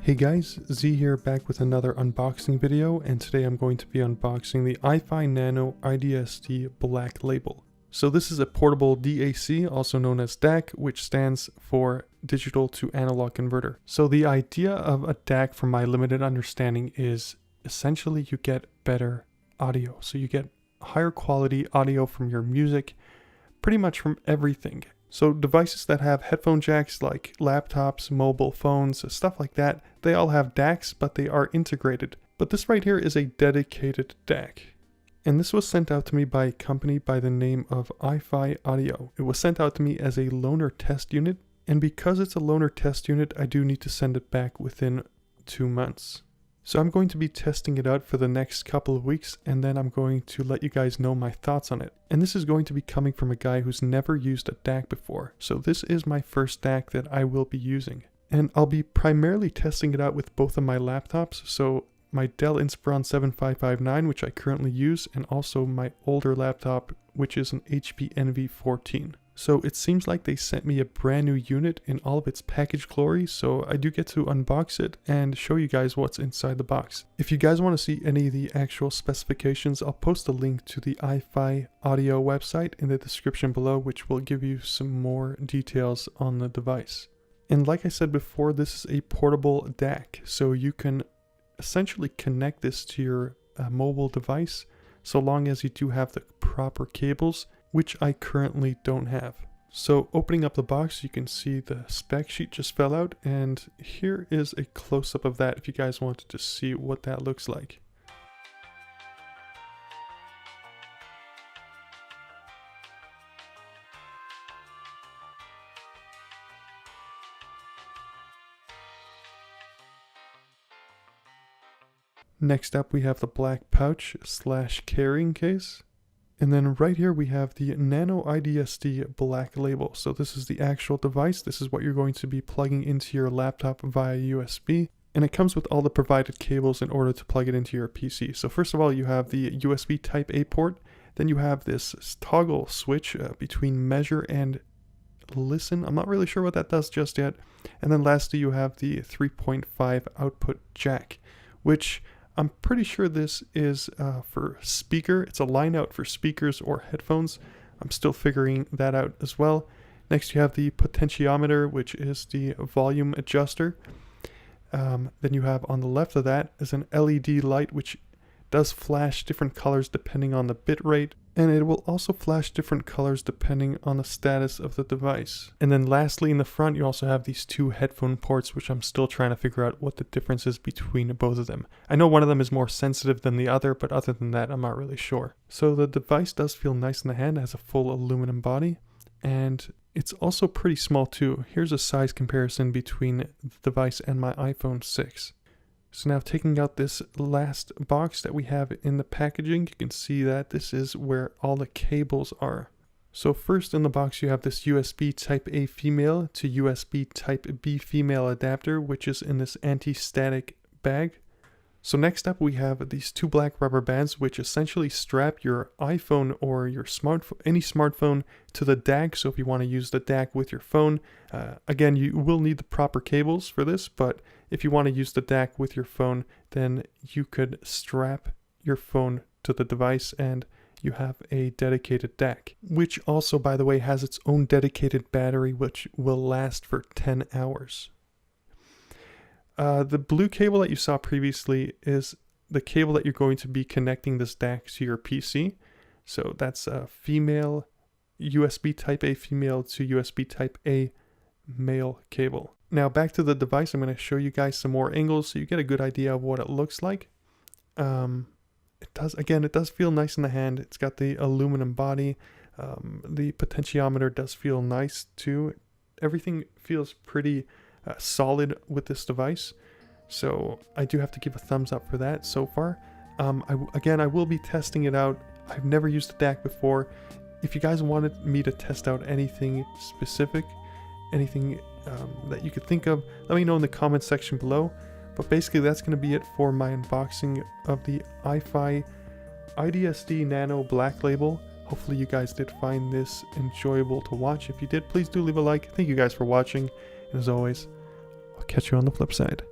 Hey guys, Z here back with another unboxing video, and today I'm going to be unboxing the iFi Nano iDSD Black Label. So this is a portable DAC, also known as DAC, which stands for Digital to Analog Converter. So the idea of a DAC, from my limited understanding, is essentially you get better audio. So you get higher quality audio from your music, pretty much from everything. So devices that have headphone jacks like laptops, mobile phones, stuff like that, they all have DACs, but they are integrated. But this right here is a dedicated DAC. And this was sent out to me by a company by the name of iFi Audio. It was sent out to me as a loaner test unit, and because it's a loaner test unit, I do need to send it back within 2 months. So I'm going to be testing it out for the next couple of weeks, and then I'm going to let you guys know my thoughts on it. And this is going to be coming from a guy who's never used a DAC before. So this is my first DAC that I will be using. And I'll be primarily testing it out with both of my laptops. So my Dell Inspiron 7559, which I currently use, and also my older laptop, which is an HP Envy 14. So it seems like they sent me a brand new unit in all of its package glory, so I do get to unbox it and show you guys what's inside the box. If you guys want to see any of the actual specifications, I'll post a link to the iFi Audio website in the description below, which will give you some more details on the device. And like I said before, this is a portable DAC, so you can essentially connect this to your mobile device, so long as you do have the proper cables, which I currently don't have. So opening up the box, you can see the spec sheet just fell out, and here is a close-up of that if you guys wanted to see what that looks like. Next up, we have the black pouch / carrying case. And then right here we have the Nano iDSD Black Label. So this is the actual device. This is what you're going to be plugging into your laptop via USB. And it comes with all the provided cables in order to plug it into your PC. So first of all, you have the USB Type A port. Then you have this toggle switch between measure and listen. I'm not really sure what that does just yet. And then lastly, you have the 3.5 output jack, which I'm pretty sure this is for speaker. It's a line out for speakers or headphones. I'm still figuring that out as well. Next, you have the potentiometer, which is the volume adjuster. Then you have on the left of that is an LED light, which does flash different colors depending on the bit rate. And it will also flash different colors depending on the status of the device. And then lastly, in the front, you also have these two headphone ports, which I'm still trying to figure out what the difference is between both of them. I know one of them is more sensitive than the other, but other than that, I'm not really sure. So the device does feel nice in the hand. It has a full aluminum body, and it's also pretty small too. Here's a size comparison between the device and my iPhone 6. So now taking out this last box that we have in the packaging, you can see that this is where all the cables are. So first in the box you have this USB Type A female to USB Type B female adapter, which is in this anti-static bag. So next up we have these two black rubber bands, which essentially strap your iPhone or your smartphone, any smartphone, to the DAC. So if you want to use the DAC with your phone, again, you will need the proper cables for this, but if you want to use the DAC with your phone, then you could strap your phone to the device and you have a dedicated DAC, which also, by the way, has its own dedicated battery, which will last for 10 hours. The blue cable that you saw previously is the cable that you're going to be connecting this DAC to your PC. So that's a female USB Type A female to USB Type A male cable. Now back to the device, I'm going to show you guys some more angles so you get a good idea of what it looks like. It does feel nice in the hand. It's got the aluminum body. The potentiometer does feel nice too. Everything feels pretty solid with this device, so I do have to give a thumbs up for that so far. I will be testing it out. I've never used a DAC before. If you guys wanted me to test out anything specific, anything that you could think of, let me know in the comment section below. But basically that's going to be it for my unboxing of the iFi iDSD Nano Black Label. Hopefully you guys did find this enjoyable to watch. If you did, please do leave a like. Thank you guys for watching. And as always, I'll catch you on the flip side.